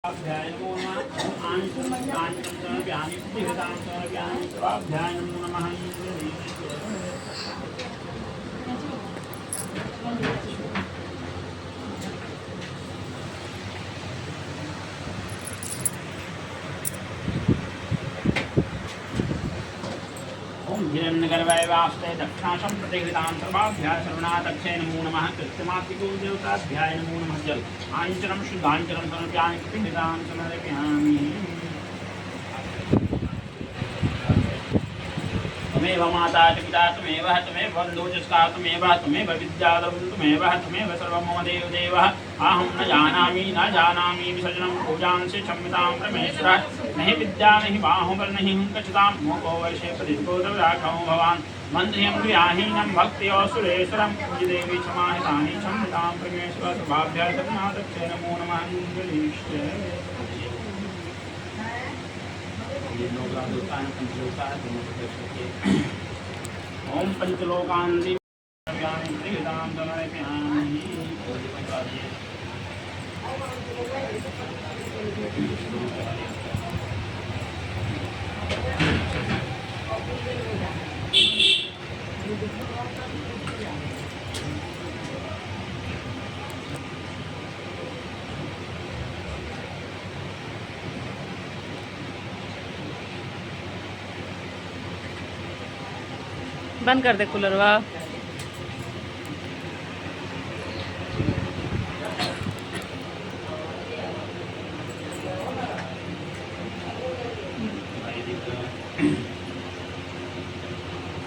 स्वाध्याय नमो नमः। आंचलंचलव्यानि प्रतिहृतांचलव्यानि स्वाध्याय नमो नमः। ओम हिरण्यगर्भाय वास्ते दक्षिणाशं प्रतिहृतां सर्वाभ्यां सर्वनाथक्षय नमो नमः। कृत्यमात्रिको देवताभ्याय नमो नमः। जल आंचलं शुद्धांचलं समर्पयामि प्रतिहृतां समर्पयामि। त्वमेव माता च पिता त्वमेव त्वमेव बन्धुः च सखा त्वमेव विद्याधरं त्वमेव सर्वं मम देवदेवः। अहं न जानामि विसर्जनं पूजां से क्षम्यतां परमेश्वरः। नहि विद्या नहि बाहुबल नहि हुङ्कचतां मोको वैशे प्रतिबोधराघवो भवान्। मन्त्रियं क्रियाहीनं भक्त्योऽसुरेश्वरं पूज्यदेवी क्षमाहितानि क्षम्यतां परमेश्वरः। सर्वाभ्यः सर्वनाथक्षय नमो नमः। ओम पंचलोकांति त्रिहृतां समर्पयामि। बंद कर दे कूलर। वाह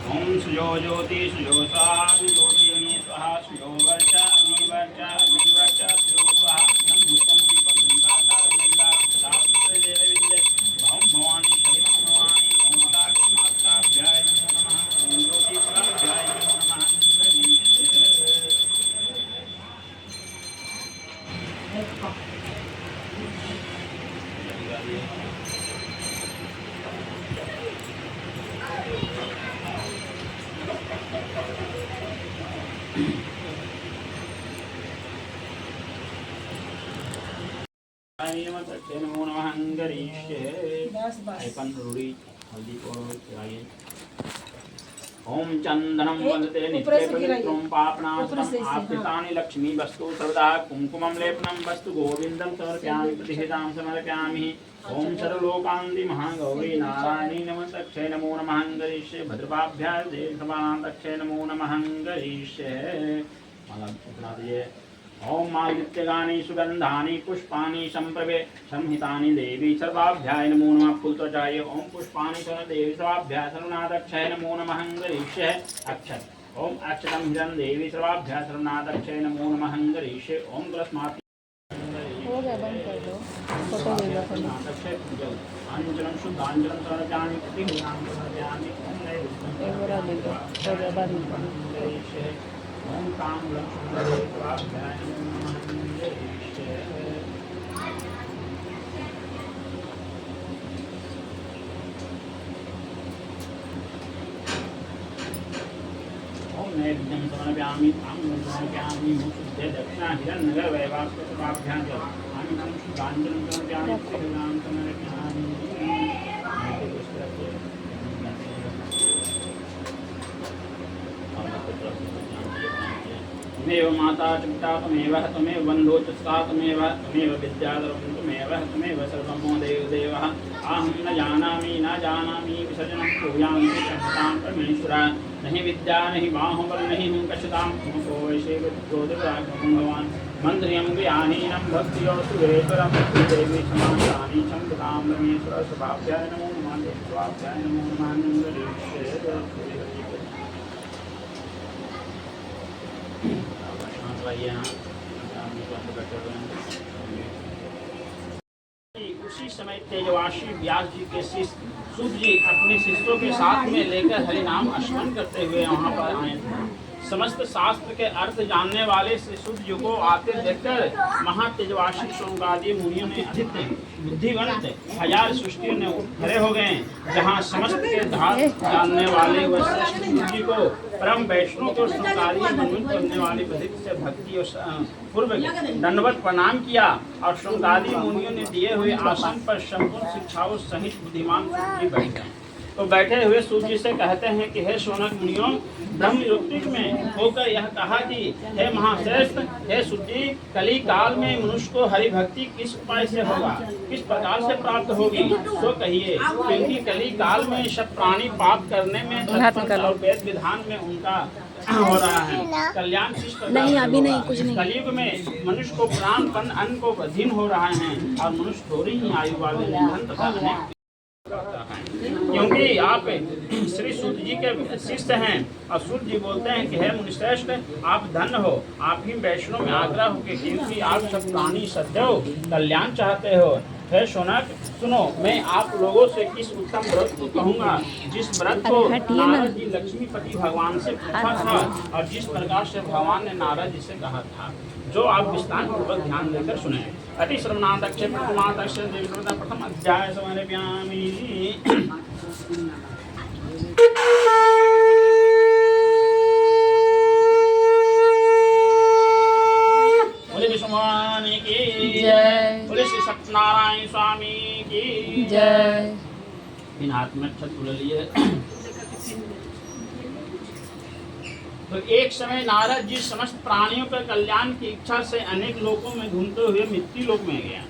ओम सुयो ज्योति सुयो स्वाहा ज्योति अग्नि स्वाहा सुयो वर्च अग्निवर्च अग्निवर्च सुयो स्वाहा। नम धूपम दीपम गंगाता गंगा दासुत्र देव विद्य भवम भवानी शरीरम भवानी ओम साक्षी माताभ्याय नमो नमः। ओम ज्योति स्वाभ्याय नमो नमः। नमो नमः। अंगरीष्ये रूढ़ी हल्दी को चाहिए। ओम चंदनम वंदते नित्ये पवित्रं पापनाशनम् आपतितानि लक्ष्मी वस्तु सर्वदा कुंकुमं लेपनं वस्तु गोविंदं समर्पयामि प्रतिहृतां समर्पयामि। ओम सर्वलोकान्ति महागौरी नारायणी नमस्तक्षय नमो नमः। अंगरीष्ये भद्रपाभ्यां देवसमानान्तक्षय नमो नमः। अंगरीष्ये ओम मालित्यगानि सुगंधानि पुष्पाणि संप्रभे संहितानि देवी सर्वाभ्याय नमो नमः। फूलत्वचाय ओम पुष्पाणि देवी सर्वाभ्याय सर्वनाथक्षय नमो नमः। अंगरीष्ये अक्षत ओम अक्षतं हिरण् देवी सर्वाभ्याय सर्वनाथक्षय नमो नमः। अंगरीष्ये ओम तुलस्मात् हो गया, बंद कर दो। फोटो ले लो अपनी। आंचलं शुद्धांचलं समर्पयामि प्रतिहृतां समर्पयामि। ओम एक बार ले लो, हो गया, बंद। अंगरीष्ये ओम ताम्बूलं शुद्धये स्वाभ्याय नमो नमः। अंगरीष्ये ओम नैवेद्यं समर्पयामि ताम्बूलं समर्पयामि। मुखशुद्धे दक्षिणा हिरण्यगर्भैवास्य सर्वाभ्यां च आंचलं शुद्धांचलं समर्पयामि प्रतिहृतां समर्पयामि। त्वमेव माता च पिता त्वमेव बन्धुः च सखा त्वमेव विद्याधरं त्वमेव सर्वं मम देवदेवः। अहं न जानामि विसर्जनं पूजां क्षम्यतां परमेश्वरः। नहि विद्या नहि बाहुबल नहि हुङ्कचतां मोको वैशे प्रतिबोधराघवं भवान्। मन्त्रियं क्रियाहीनं भक्त्योऽसुरेश्वरं देवी क्षमाहितानि क्षम्यतां परमेश्वरः। सर्वाभ्याय नमो नमः। सर्वाभ्याय नमो नमः। उसी समय तेजवासी व्यास जी के शिष्य सूत जी अपने शिष्यों के साथ में लेकर हरि नाम स्मरण करते हुए वहाँ पर आए थे। समस्त शास्त्र के अर्थ जानने वाले श्री सूत जी को आते देखकर महातेजवासी शौनकादि मुनियों ने अधिक बुद्धिवंत 1000 सृष्टियों ने खड़े हो गए। जहाँ समस्त के धार जानने वाले व श्रेष्ठ सूत जी को परम वैष्णव को शौनकादि मनन करने वाले अधिक से भक्ति और पूर्व दंडवत प्रणाम किया और शौनकादि मुनियों ने दिए हुए आसन पर संपूर्ण शिक्षाओं सहित बुद्धिमान सूत जी बैठ गए। तो बैठे हुए सूत जी से कहते हैं कि हे शौनक मुनियों, ब्रह्म ऋत्विक में होकर यह कहा कि हे महाश्रेष्ठ, हे सूत जी, कली काल में मनुष्य को हरि भक्ति किस उपाय से होगा, किस प्रकार से प्राप्त होगी, तो कहिए। क्योंकि कली काल में सब प्राणी पाप करने में तत्पर और वेद विधान में उनका हो रहा है। कल्याण किस प्रकार नहीं, अभी नहीं, कुछ नहीं। कलयुग में मनुष्य को प्राण पन अन्न को अधीन हो रहा है और मनुष्य थोड़ी ही आयु वाले निधन तथा अनेक क्योंकि आप श्री सूत जी के शिष्य हैं। और सूत जी बोलते हैं कि हे मुनिश्रेष्ठ, आप धन्य हो, आप ही वैष्णव में आग्रह हो क्योंकि आप सब प्राणी सदैव कल्याण चाहते हो। हे शौनक सुनो, मैं आप लोगों से किस उत्तम व्रत को कहूँगा जिस व्रत को नारद जी लक्ष्मीपति भगवान से पूछा था और जिस प्रकार से भगवान ने नारद जी से कहा था, जो आप विस्तार पूर्वक ध्यान देकर सुने। अति श्रवणादक्ष प्रथमादक्ष प्रथम अध्याय समर्पयामि। बोले विष्णुमान की जय, बोले श्री सत्यनारायण स्वामी की जय। इन हाथ में छत्र लिए। तो एक समय नारद जी समस्त प्राणियों के कल्याण की इच्छा से अनेक लोकों में घूमते हुए मृत्यु लोक में गए।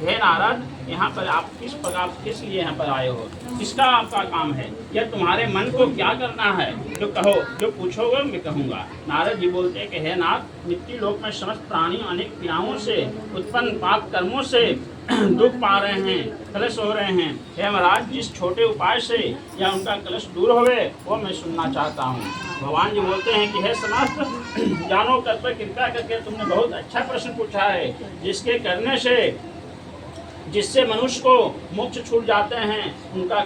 हे नारद, यहाँ पर आप किस प्रकार किस लिए यहाँ पर आए हो, किसका आपका काम है, यह तुम्हारे मन को क्या करना है, जो कहो, जो पूछोगे मैं कहूँगा। नारद जी बोलते हैं कि हे नाथ, मृत्यु लोक में समस्त प्राणी अनेक पीड़ाओं से उत्पन्न पाप कर्मों से दुख पा रहे हैं, कलश हो रहे हैं। हे महाराज, जिस छोटे उपाय से या उनका कलश दूर होवे वो मैं सुनना चाहता हूँ। भगवान जी बोलते हैं कि हे समस्त जानो कर पर कृपा करके तुमने बहुत अच्छा प्रश्न पूछा है, जिसके करने से जिससे मनुष्य को मोक्ष छूट जाते हैं उनका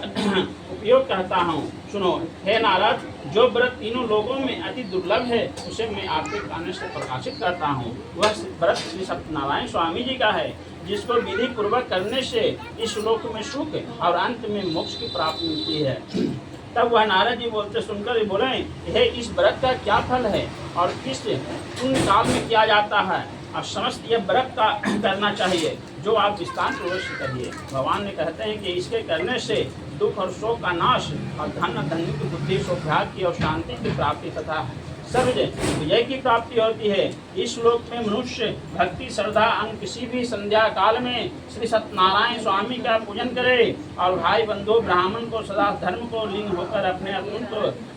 उपयोग कहता हूँ। सुनो हे नारद, जो व्रत तीनों लोगों में अति दुर्लभ है उसे मैं आपके कहने से प्रकाशित करता हूँ। वह व्रत श्री सत्यनारायण स्वामी जी का है, जिसको विधि पूर्वक करने से इस लोक में सुख और अंत में मोक्ष की प्राप्ति मिलती है। तब वह नारद जी बोलते सुनकर बोले, हे इस व्रत का क्या फल है और किस पुण्य काल में किया जाता है और समस्त यह व्रत का करना चाहिए, जो आप विस्तार पूर्वक से कहिए। भगवान ने कहते हैं कि इसके करने से दुख और शोक का नाश और धन धन्य की बुद्धि सौभाग्य और शांति की प्राप्ति तथा सर्व विजय की प्राप्ति होती है। इस श्लोक में मनुष्य भक्ति श्रद्धा अन्य किसी भी संध्या काल में श्री सत्यनारायण स्वामी का पूजन करे और भाई बंधु ब्राह्मण को सदा धर्म को लीन होकर अपने अत्यंत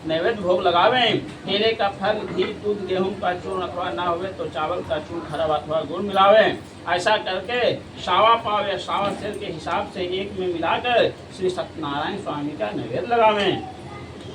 नैवेद्य भोग लगावे। केले का फल, घी, दूध, गेहूं का चूर्ण अथवा न होवे तो चावल का चूर्ण, खरब अथवा गुड़ मिलावे। ऐसा करके सावा पाव या सावा सेर के हिसाब से एक में मिलाकर श्री सत्यनारायण स्वामी का नैवेद्य लगावे।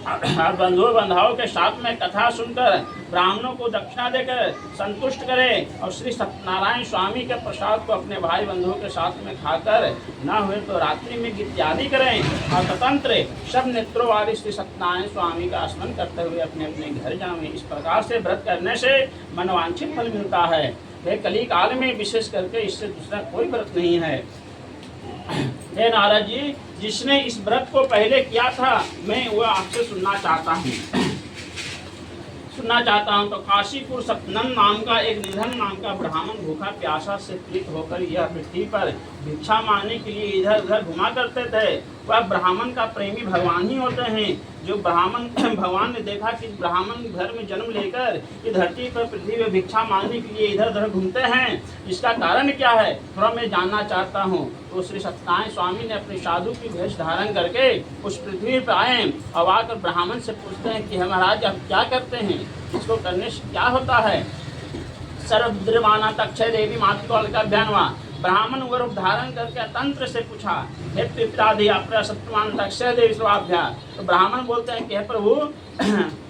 और बंधु बंधाओं के साथ में कथा सुनकर ब्राह्मणों को दक्षिणा देकर संतुष्ट करें और श्री सत्यनारायण स्वामी के प्रसाद को अपने भाई बंधुओं के साथ में खाकर न हुए तो रात्रि में गीत आदि करें और स्वतंत्र सब नेत्रों वाले श्री सत्यनारायण स्वामी का स्मरण करते हुए अपने अपने घर जाएं। इस प्रकार से व्रत करने से मनवांछित फल मिलता है। यह कली काल में विशेष करके इससे दूसरा कोई व्रत नहीं है। हे नारद जी, जिसने इस व्रत को पहले किया था मैं वह आपसे सुनना चाहता हूँ। तो काशीपुर सपनन नाम का एक निधन नाम का ब्राह्मण भूखा प्यासा से पीड़ित होकर यह पृथ्वी पर भिक्षा मांगने के लिए इधर उधर घुमा करते थे। वह ब्राह्मण का प्रेमी भगवान ही होते हैं। जो ब्राह्मण भगवान ने देखा कि ब्राह्मण घर में जन्म लेकर इस धरती पर पृथ्वी में भिक्षा मांगने के लिए इधर उधर घूमते हैं, इसका कारण क्या है थोड़ा मैं जानना चाहता हूँ। तो श्री सत्यनारायण स्वामी ने अपने साधु की वेश धारण करके उस पृथ्वी पर आए और आकर ब्राह्मण से पूछते हैं कि महाराज आप क्या करते हैं, इसको करने से क्या होता है। सर्वद्रवाना तक्षय देवी मातृकाल का अभ्यान हुआ। ब्राह्मण वह रूप धारण करके तंत्र से पूछा, हे पित्रादि अपरा सत्यवान तक्षय देवी स्वाभ्या। तो ब्राह्मण बोलते हैं कि हे प्रभु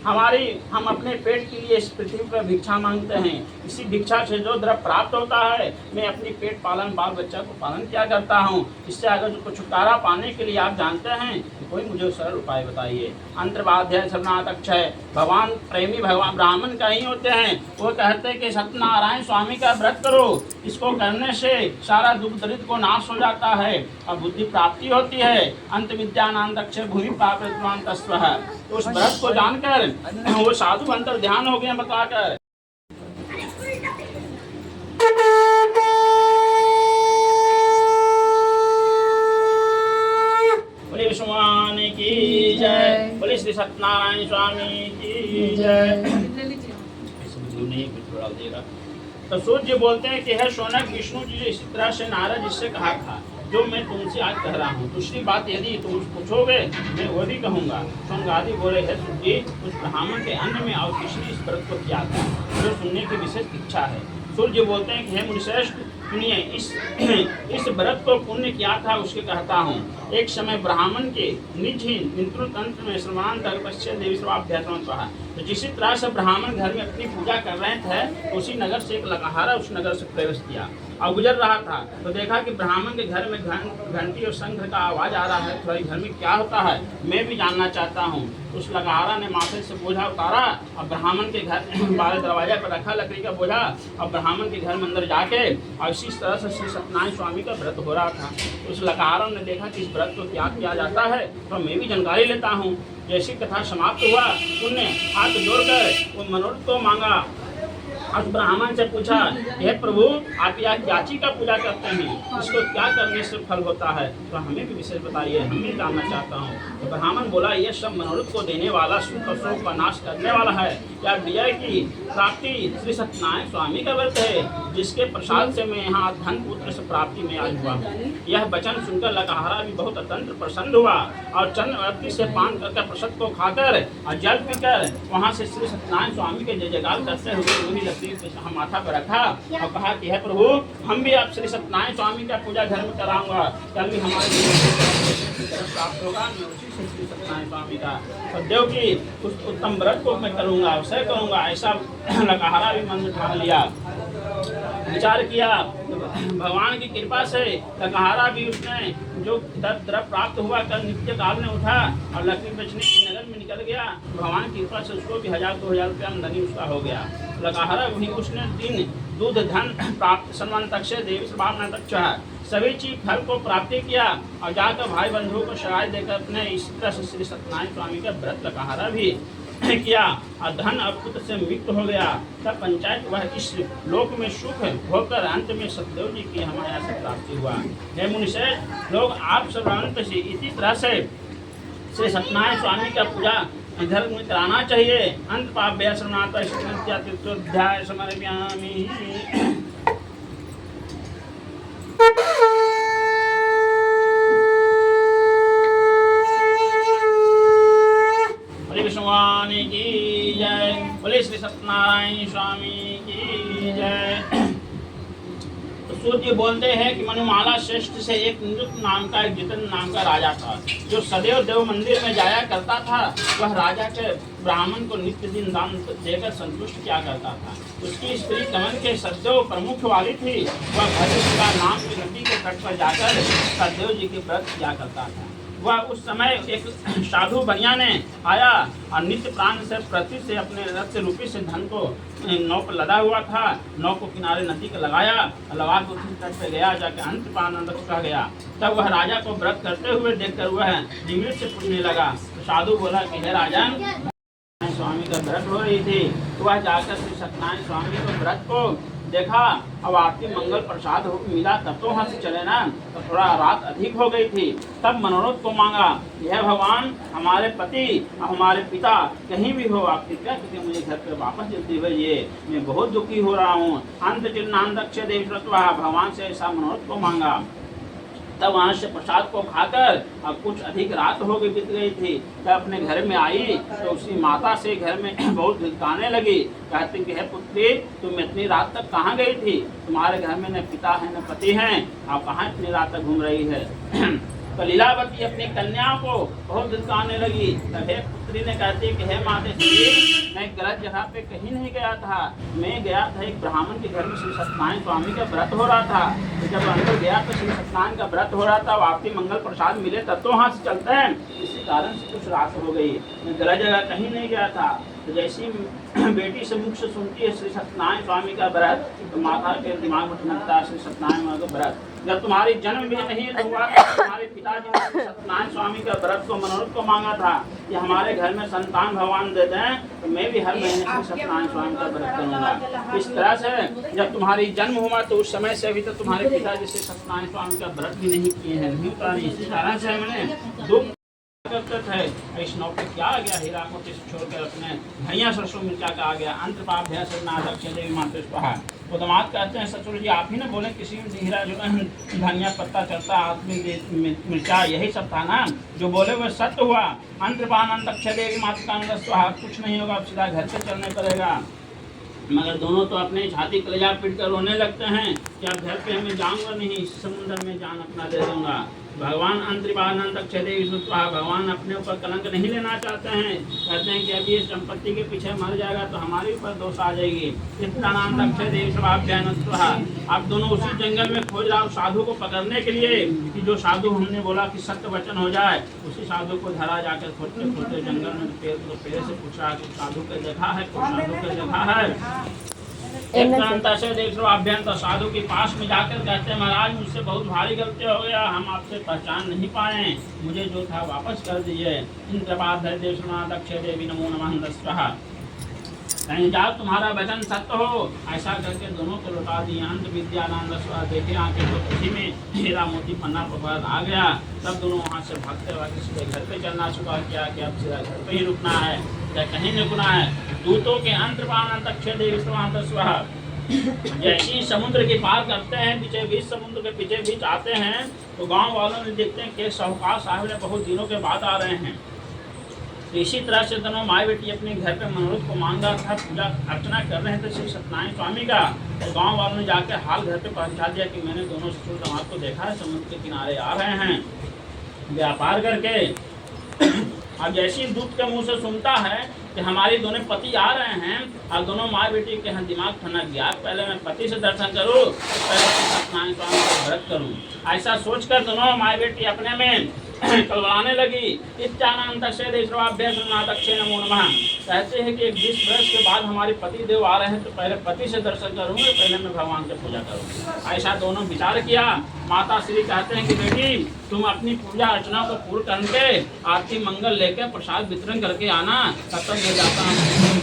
हम अपने पेट के लिए इस पृथ्वी पर भिक्षा मांगते हैं। इसी भिक्षा से जो द्रव्य प्राप्त होता है, मैं अपनी पेट पालन बाल बच्चा को पालन किया करता हूँ। इससे अगर जो छुटकारा पाने के लिए आप जानते हैं तो कोई मुझे सरल उपाय बताइए। अंतर्वाध्याय सर्वनाथक्षय भगवान प्रेमी भगवान ब्राह्मण कहीं होते हैं, वो कहते हैं कि सत्यनारायण स्वामी का व्रत करो, इसको करने से सारा दुख दरिद्र को नाश हो जाता है और बुद्धि प्राप्ति होती है। अंत विद्यानांतक्षय भूमि पापमान तस्व है। तो उस व्रत को जानकर वो साधु अंतर ध्यान हो गए बताकर। बोले विष्णुमान की जय, बोले श्री सत्यनारायण स्वामी की जय। तो सूर्य बोलते हैं कि है शौनक, विष्णु जी इसी तरह से नारद जिससे कहा था जो मैं तुमसे आज कह रहा हूँ। दूसरी बात यदि तुम पूछोगे मैं वो भी कहूँगा। शौनकादि बोले है सूर्य, उस ब्राह्मण के अन्न में और किसी इस व्रत को किया था जो सुनने की विशेष इच्छा है। सूर्य बोलते हैं कि हे मुनिश्रेष्ठ सुनिए, इस व्रत को पुण्य किया था उसके कहता हूँ। एक समय ब्राह्मण के निज ही तंत्र में श्रवणान तर्पस्य देवी सर्वाभ्यासम कहा। तो जिस तरह से ब्राह्मण घर में अपनी पूजा कर रहे थे, उसी नगर से एक लकहारा उस नगर से प्रवेश किया और गुजर रहा था। तो देखा कि ब्राह्मण के घर में घंटी और शंख का आवाज आ रहा है। तुम्हारे घर में क्या होता है मैं भी जानना चाहता हूँ। उस लकहारा ने माथे से बोझा उतारा और ब्राह्मण के घर बाहर दरवाजे पर रखा लकड़ी का बोझा और ब्राह्मण के घर में अंदर जाके और इसी तरह से श्री सत्यनारायण स्वामी का व्रत हो रहा था। उस लकहारा ने देखा कि इस व्रत को क्या किया जाता है, तो मैं भी जानकारी लेता हूँ। जैसी कथा समाप्त हुआ, उनने हाथ जोड़कर वो मनोरथ को मांगा। उस ब्राह्मण से पूछा, हे प्रभु आप यहाँ क्याची का पूजा करते हैं, इसको क्या करने से फल होता है, तो हमें भी विशेष बताइए, हम भी जानना चाहता हूँ। तो ब्राह्मण बोला, ये सब मनोरथ को देने वाला, सुख और शोक का नाश करने वाला है। या विजय की प्राप्ति श्री सत्यनारायण स्वामी का व्रत है, जिसके प्रसाद से मैं यहाँ धन पुत्र से प्राप्ति में आज हुआ। यह वचन सुनकर लकहारा भी बहुत अत्यंत प्रसन्न हुआ और चंद्रवती से पान करके प्रसाद को खाकर और जल पीकर वहाँ से श्री सत्यनारायण स्वामी के जय जयकार करते हुए वही लकड़ी माथा पर रखा और कहा कि हे प्रभु हम भी आप श्री सत्यनारायण स्वामी का पूजा घर में कराऊंगा, कल भी हमारे प्राप्त होगा। मैं उसी से श्री सत्यनारायण स्वामी का सदैव की उस उत्तम व्रत को मैं करूंगा, अवश्य करूंगा। ऐसा लकहारा भी मन में ठान लिया, विचार किया। भगवान की कृपा से लकहारा भी उसने जो द्रव्य प्राप्त हुआ कल नित्य काल में उठा और लक्ष्मी बेचने की नगर में निकल गया। भगवान की कृपा से उसको भी 1000-2000 रुपया आमदनी उसका हो गया। लकहारा वही उसने दिन दूध धन प्राप्त सम्मान तक से देवी सभावना तक चाह सभी चीज फल को प्राप्ति किया और जाकर भाई बंधुओं को सहाय देकर अपने इस तरह से श्री सत्यनारायण स्वामी का व्रत लकहारा भी किया और धन और पुत्र से मुक्त हो गया। तब पंचायत वह इस लोक में सुख होकर अंत में सतदेव जी की हमारे यहाँ से प्राप्ति हुआ। हे मुनिश्रेष्ठ लोग आप सब अंत से इसी तरह से श्री सत्यनारायण स्वामी का पूजा घर में कराना चाहिए। अंत पाप व्यासनाध्याय समर्पयामि। स्वामी की जय, बोले श्री सत्यनारायण स्वामी की जय। तो सूर्य बोलते हैं कि मनुमाला श्रेष्ठ से एक निरुक्त नाम का एक जितन नाम का राजा था, जो सदैव देव मंदिर में जाया करता था। वह राजा के ब्राह्मण को नित्य दिन दान देकर संतुष्ट किया करता था। उसकी स्त्री कमल के सदैव प्रमुख वाली थी। वह भद्रशिला नाम की नदी के तट पर जाकर सदैव जी के व्रत किया करता था। वह उस समय एक साधु बनिया ने आया और नित्य प्राण से प्रति से अपने रथ रूपी से धन को नौ पर लदा हुआ था। नौ को किनारे नदी का लगाया, लगा के उसी तट पे गया, जाके अंत प्राण कह गया। तब वह राजा को व्रत करते हुए देखकर वह जीवित से पूछने लगा। तो साधु बोला कि हे राजन, स्वामी का व्रत हो रही थी। तो वह जाकर श्री सत्यनारायण स्वामी को व्रत को देखा। अब आरती मंगल प्रसाद मिला तब तो वहाँ से चले ना, तो थोड़ा रात अधिक हो गई थी। तब मनोरथ को मांगा, यह भगवान हमारे पति हमारे पिता कहीं भी हो, आप कृपया करके मुझे घर पे वापस जल्दी भेजिए, मैं बहुत दुखी हो रहा हूँ। अंत चिन्नांदक्ष देव भगवान से ऐसा मनोरथ को मांगा। तब वहाँ से प्रसाद को खाकर अब कुछ अधिक रात हो गई बीत गई थी। तब अपने घर में आई तो उसी माता से घर में बहुत धिलकाने लगी। कहती कि हे पुत्री, तुम इतनी रात तक कहाँ गई थी? तुम्हारे घर में न पिता है न पति हैं, आप कहाँ इतनी रात तक घूम रही है? तो लीलावती अपनी कन्याओं को बहुत दुकाने लगी। तब हे पुत्री ने कहती कि हे माते श्री, मैं गलत जगह पे कहीं नहीं गया था। मैं गया था एक ब्राह्मण के घर में श्री सत्यनारायण स्वामी का व्रत हो रहा था। तो जब अंदर गया तो श्री सत्यनारायण का व्रत हो रहा था, वापसी मंगल प्रसाद मिले तब तो वहाँ से चलते हैं, इसी कारण से कुछ रात हो गई। मैं गलत जगह कहीं नहीं गया था। तो जैसी बेटी से मुख से सुनती है श्री सत्यनारायण स्वामी का व्रत, तो माता के दिमाग में ठनकता है श्री सत्यनारायण का व्रत। जब तुम्हारी जन्म भी नहीं हुआ तो तुम्हारे पिताजी ने श्री सत्यनारायण स्वामी का व्रत को मनोरथ को मांगा था कि हमारे घर में संतान भगवान देते हैं, तो मैं भी हर महीने श्री सत्यनारायण स्वामी का व्रत करूंगा। इस तरह से जब तुम्हारी जन्म हुआ तो उस समय से अभी तक तुम्हारे पिताजी श्री सत्यनारायण स्वामी का व्रत भी नहीं किए हैं, नहीं उतारी। इसी कारण से मैंने दुख है। वैष्णव पे क्या आ गया, हीरा मोती से छोड़कर अपने धनिया सरसों मिर्चा का आ गया। अंत पाप है सरनाथ देवी माते स्वाहा। वो दामाद कहते हैं ससुर जी आप ही ना बोले किसी हीरा जो धनिया पत्ता चलता आदमी मिर्चा यही सब था ना, जो बोले वो सत्य हुआ। अंत पान अक्षय देवी माता का स्वाहा। कुछ नहीं होगा, अब सीधा घर पे चलने पड़ेगा। मगर दोनों तो अपने छाती कलेजा पीट कर रोने लगते हैं कि अब घर पे मैं जाऊंगा नहीं, समुद्र में जान अपना दे दूंगा। भगवान अंतरिबानंद अक्षय भगवान अपने ऊपर कलंक नहीं लेना चाहते हैं। कहते हैं कि अभी इस संपत्ति के पीछे मर जाएगा तो हमारे ऊपर दोष आ जाएगी। अक्षय देवी आप दोनों उसी जंगल में खोज रहा साधु को पकड़ने के लिए कि जो साधु हमने बोला कि सत्य वचन हो जाए, उसी साधु को धरा जाकर खोजते खोजते जंगल में पेड़ से पूछा कि साधु को देखा है, साधु को देखा है। अभ्यंत साधु के पास में जाकर कहते हैं महाराज मुझसे बहुत भारी गलती हो गया, हम आपसे पहचान नहीं पाए, मुझे जो था वापस कर दीजिए। अक्षय देवी नमो नमः। कहीं जाओ तुम्हारा वचन सत्य हो, ऐसा करके दोनों को लौटा दिए। अंत विद्यानंद देखे आके तो खुशी में हीरा मोती पन्ना पकड़ आ गया। तब दोनों वहाँ से भागते भागते सीधे घर पे चलना शुरू किया कि अब सीधा घर पे ही रुकना है, या कहीं नहीं रुकना है। दूतों के अंतर्पान अक्षय देवी स्वाहा। जैसे ही समुद्र के पार करते हैं, पीछे बीच समुद्र के पीछे बीच आते हैं, तो गांव वालों ने देखते हैं कि साहूकार साहब ने बहुत दिनों के बाद आ रहे हैं। तो इसी तरह से दोनों माँ बेटी अपने घर पे मनोरथ को मांगा था, पूजा अर्चना कर रहे थे श्री सत्यनारायण स्वामी का। तो गांव वालों ने जाकर हाल घर पे पहुंचा दिया कि मैंने दोनों ससुर दामाद को देखा है, समुद्र के किनारे आ रहे हैं व्यापार करके। अब जैसी दूत के मुंह से सुनता है कि हमारी दोनों पति आ रहे हैं, और दोनों माँ बेटी के यहाँ दिमाग ठनक गया, पहले मैं पति से दर्शन करूँ, पहले सत्यनारायण स्वामी का व्रत करूँ। ऐसा सोचकर दोनों माँ बेटी अपने में कलवाने लगी। नमो नमः। कहते हैं कि 20 वर्ष के बाद हमारे पति देव आ रहे हैं, तो पहले पति से दर्शन करूंगे, पहले मैं भगवान की पूजा करूंगा। ऐसा दोनों विचार किया। माता श्री कहते हैं कि बेटी तुम अपनी पूजा अर्चना को पूर्ण करके आरती मंगल लेकर प्रसाद वितरण करके आना, तब तक मैं जाता हूँ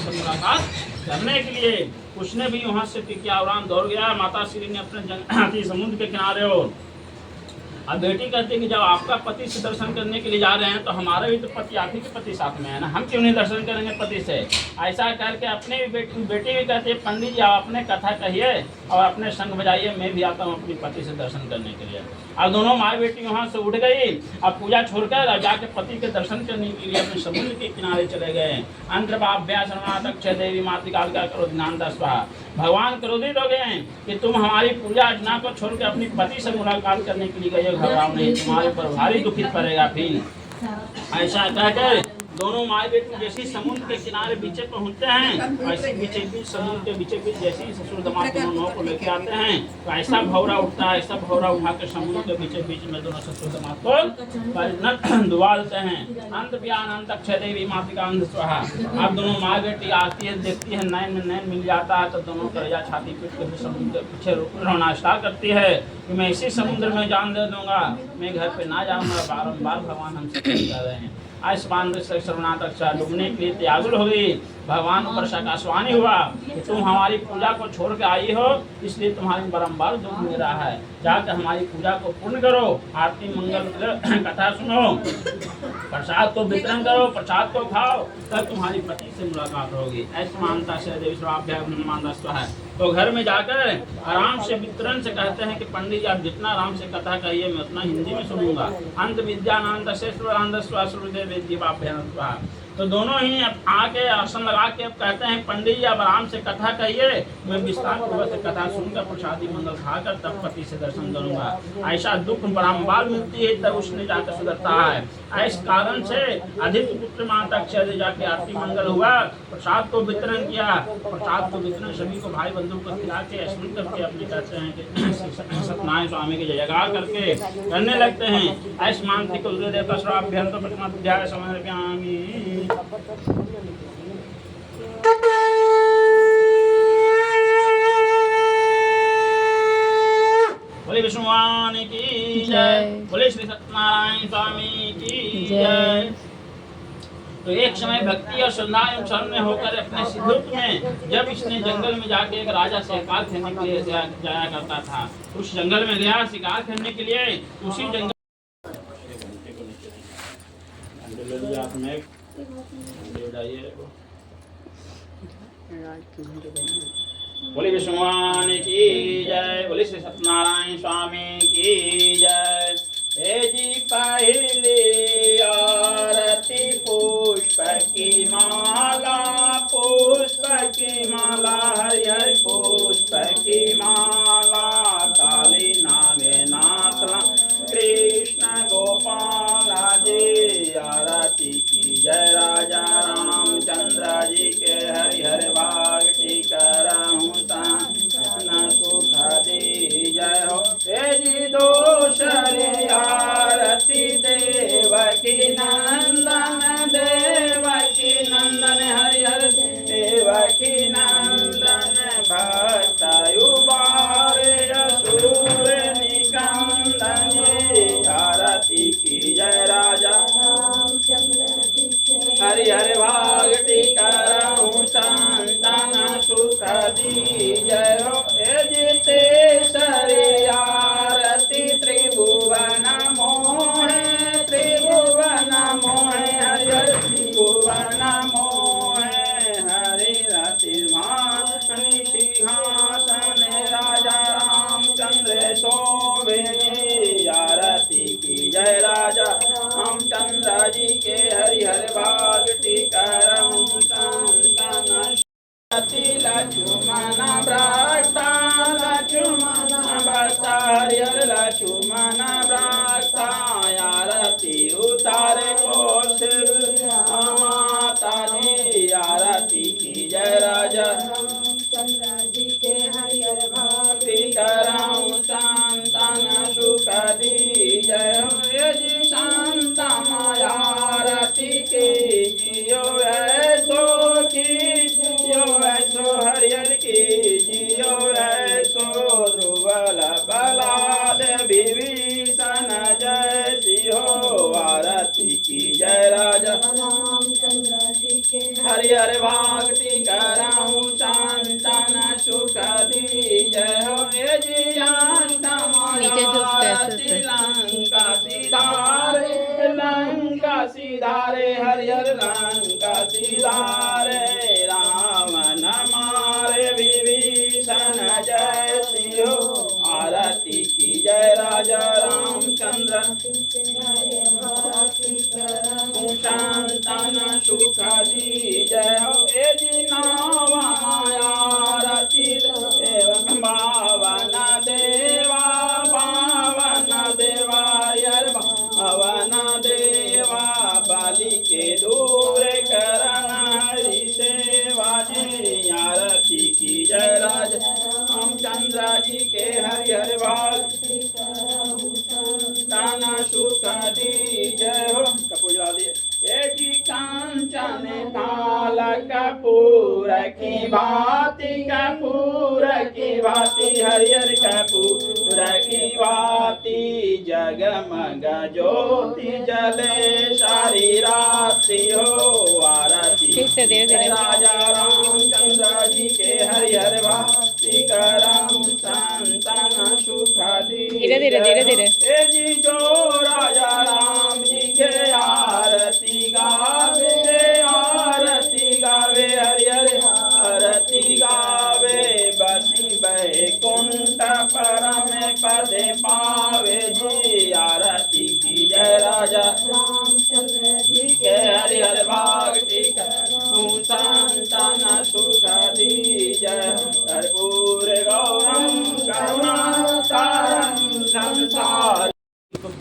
मुलाकात करने के लिए। उसने भी वहाँ से टिकिया उड़ान दौड़ गया। माता श्री ने अपने समुद्र के किनारे हो। अब बेटी कहती है कि जब आपका पति से दर्शन करने के लिए जा रहे हैं, तो हमारे भी तो पति आप ही के पति साथ में है ना, हम क्यों नहीं दर्शन करेंगे पति से। ऐसा करके अपने भी बेटी भी कहती है पंडित जी आप अपने कथा कहिए और अपने संग बजाइए, मैं भी आता हूँ अपनी पति से दर्शन करने के लिए। अब दोनों माँ बेटी वहाँ से उठ गई। अब पूजा छोड़कर अब जाके पति के दर्शन करने के लिए अपने समुद्र के किनारे चले गए। अंतर्भाव्यास अक्षय देवी मातृकाल का करो ध्यान स्वाहा। भगवान क्रोधित हो गए कि तुम हमारी पूजा अर्चना को छोड़ के अपनी पति से मुलाकात करने के लिए गए, घबराओ नहीं, तुम्हारे पर भारी दुखित पड़ेगा। फिर ऐसा कहकर दोनों माँ बेटी जैसे समुद्र के किनारे बीचे पहुँचते हैं, ऐसे बीचे बीच समुद्र के बीचे बीच जैसे ही ससुर दामाद दोनों को लेके आते हैं, तो ऐसा भौरा उठता है, ऐसा भौरा उठा के समुद्र के बीचे बीच में दोनों ससुर दामाद को दुआ देते हैं। अंत ज्ञान अंत अक्षय देवी मातृका अंध स्वाहा। अब दोनों माँ बेटी आती है, देखती है, नैन में नैन मिल जाता है, तो दोनों कलेजा छाती पीट के समुद्र के पीछे रोना स्टार्ट करती है कि मैं इसी समुद्र में जान दे दूंगा, मैं घर पे ना जाऊंगा। बारम्बार भगवान हमसे कह रहे हैं। आयुष्मान सर्वनाथ अक्षर डूबने के लिए त्यागुल हो गई। भगवान पर आकाशवाणी हुआ कि तुम हमारी पूजा को छोड़ के आई हो, इसलिए तुम्हारी बारम्बार दुख मिल रहा है। जाकर हमारी पूजा को पूर्ण करो, आरती मंगल कथा सुनो, प्रसाद को वितरण करो, प्रसाद को खाओ, तब तुम्हारी पति से मुलाकात होगी। ऐसी मानता से है। तो घर में जाकर आराम से वितरण से कहते हैं कि पंडित जी आप जितना आराम से कथा कहिए, मैं उतना हिंदी में सुनूंगा। अंत विद्यानंद तो दोनों ही अब आके आसन लगा के अब कहते हैं पंडित जी अब आराम से कथा कहिए, मैं विस्तार पूर्वक से कथा सुनकर प्रसादी मंगल खाकर तब पति से दर्शन करूंगा। ऐसा दुख बारंबार मिलती है तब उसने जाकर सुधरता है। इस कारण से अधिक पुत्र माता अक्षय जाके आरती मंगल हुआ, प्रसाद को वितरण किया। प्रसाद को वितरण सभी को भाई बंधु को खिला के स्मृत करके अपने कहते हैं कि सत्यनारायण स्वामी की जयकार करके करने लगते हैं। ऐस मानसिक गुरुदेव का श्राव्यंत प्रथम अध्याय समर्पयामि। बोले विष्णु भगवान की जय, बोले श्री सत्यनारायण स्वामी की जय। तो एक समय भक्ति और श्रद्धा एवं शरण में होकर अपने सिद्धुत्व में जब इसने जंगल में जाके एक राजा शिकार खेलने के लिए जाया करता था, उस जंगल में गया शिकार खेलने के लिए। उसी जंगल बोले विष्णु भगवान की जय, बोले श्री सत्यनारायण स्वामी की जय। हे जी पहली आरती पुष्प की माला, पुष्प की माला, हरिहर पुष्प की माला। काली नागे नाथ कृष्ण गोपाला जी, आरती की जय राजा रामचंद्र जी के हरिहर भाग टिकरहूँ न सुख दी जय हो। हे जी दोषरे आरती देवकी नंदन, देवकी नंदन, हरिहर देवकी नंदन। भक्त उबारे असुर निकंदन, आरती की जय राजा हरिहर भाग टिकरहूँ संतन सुख दी जय हो। हे जीते सरे आरती त्रिभुवन मोहे, त्रिभुवन मोहे, हरिहर त्रिभुवन मोहे। हरि रति भाषण सिंहासन राजा रामचंद्र शोभे, आरती की जय राजा रामचंद्र जी के हरिहर भाग टिकरहूँ संतन। लक्ष्मण भ्राता, लक्ष्मण भ्राता, हरिहर लक्ष्मण भ्राता। आरती उतारे कौशल्या माता जी, आरती की जय राजा रामचंद्र जी के हरिहर भाग टिकरहूँ संतन सुख दी जय हो। जी शांता माया आरती की जियो ऐसो की, जियो ऐसो हरिहर की जियो ऐसो। ध्रुवल बलाद विभीषण जय सिंहो, आरती की जय राजा रामचंद्र जी के हरिहर भाग टिकरहूँ संतन सुख दी जय हो। हे जी लंका सिधारे, लंका सिधारे, हरिहर लंका सिधारे। रावण मारे विभीषण जय सिंहो, आरती की जय राजा रामचंद्र संतन सुख दी जय हो। ए जी नावा आरती देव पावन देवा, पावन देवा, यार पावन देवा। बाली के दूर करन हरि सेवा जी, आरती की जय राज रामचंद्र जी के हरिहर भाग ताना सुख दी जय हो। कपूर जला दिए। ए जी कांचन काल कपूर की भांति, कपूर की भांति, हरिहर कपूर की भांति। जगमग ज्योति जले सारी रात्रि हो, आरती राजा रामचंद्र जी के हरिहर भांति करम संतन सुख दी। धीरे धीरे धीरे धीरे। ए जी जो राजा राम जी के आरती गावे, आरती गावे, हरिहर आरती गावे। बसी बैकुंठ परम पद पावे जी, आरती की जय राजा रामचंद्र जी के हरिहर भाग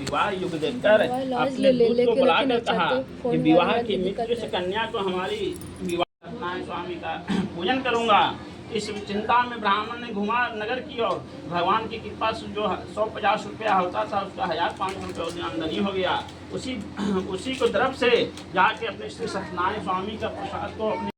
विवाह युग देखकर अपने दूत को बुलाकर कहा कि विवाह की मित्र से कन्या को हमारी विवाह सत्यनारायण स्वामी का पूजन करूंगा। इस चिंता में ब्राह्मण ने घुमा नगर की ओर। भगवान की कृपा से जो 150 रुपया होता था उसका 1500 रुपये उस दिन आमदनी हो गया। उसी को तरफ से जाके अपने श्री सत्यनारायण स्वामी का प्रसाद को अपने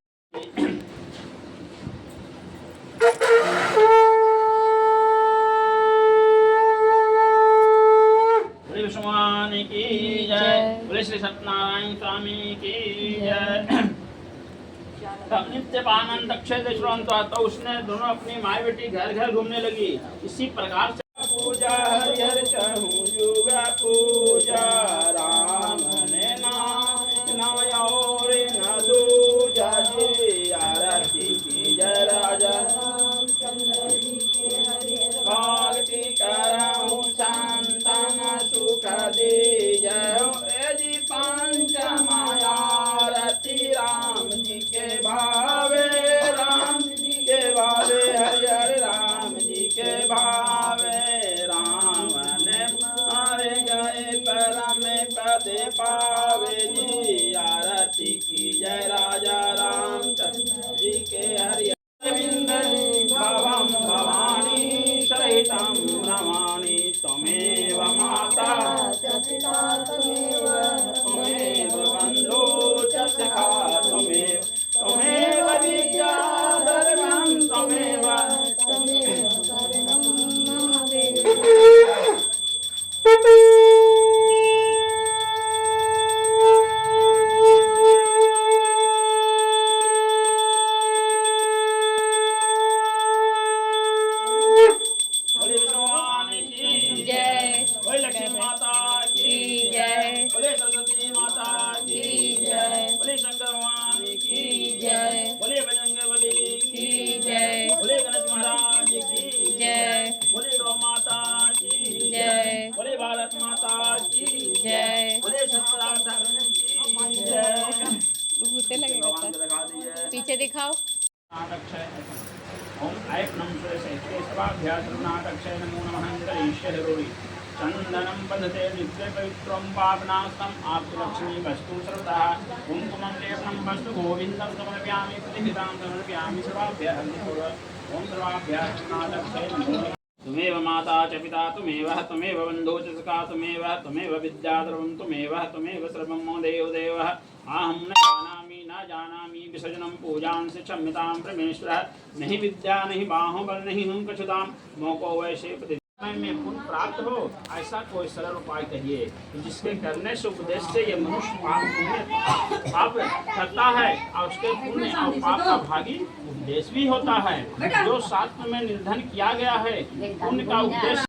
भगवान की जय, बोले श्री सत्यनारायण स्वामी की जय। नित्य पानन दक्षिण तो उसने दोनों अपनी माई बेटी घर घर घूमने लगी। इसी प्रकार से पूजा हरिहर चहु जुगा पूजा राम ने नाम और न दूजा जी आरती की जय राजा भक्ति करहु शांतन सुख दे जय जी पंच मायारती राम जी के भावे राम जी के भावे हरिहर राम जी के भावे राम ने मारे गए परम पदे पावे जी आरती की जय राजा रामचंद्र जी के हरिहर भवम भवानी सहितं नमामि त्वमेव माता त्वमेव बन्धो च सखा त्वमेव विद्या सर्वं त्वमेव बोले सरस्वती माता की जय, बोले शंकर भगवान की जय, बोले बजरंगबली की जय, बोले गणेश महाराज की जय, बोले गौ माता की जय, बोले भारत माता की जय, बोले सत्यनारायण की जय। पीछे दिखाओ। ओम ऐक नमः सर्वाभ्यास नाटक्षय नमो नमः करिष्ये चंदनम बंधते नित्य पवित्रम पावनास्तम आप्तलक्ष्मी वस्तु सर्वदा कुंकुमं लेपनं वस्तु गोविंदं समर्पयामि प्रतिहितां समर्पयामि सर्वाभ्यः ओम सर्वाभ्यः नाटक्षय नमो तुमेव माता च पिता तुमेव बन्धो च सखा तुमेव विद्याधरं तुमेव सर्वं मम देवदेवः अहं न जानामि विसर्जनं पूजां से क्षम्यतां परमेश्वरः नहीं विद्या नहीं बाहुबल नहीं हूँ कछुतां मोको वैसे में पुण्य प्राप्त हो ऐसा कोई सरल उपाय करिए जिसके करने से उपदेश से ये मनुष्य पाप करता है और उसके पुण्य और पाप का भागी उपदेश भी होता है। जो शास्त्र में निर्धारण किया गया है पुण्य का उपदेश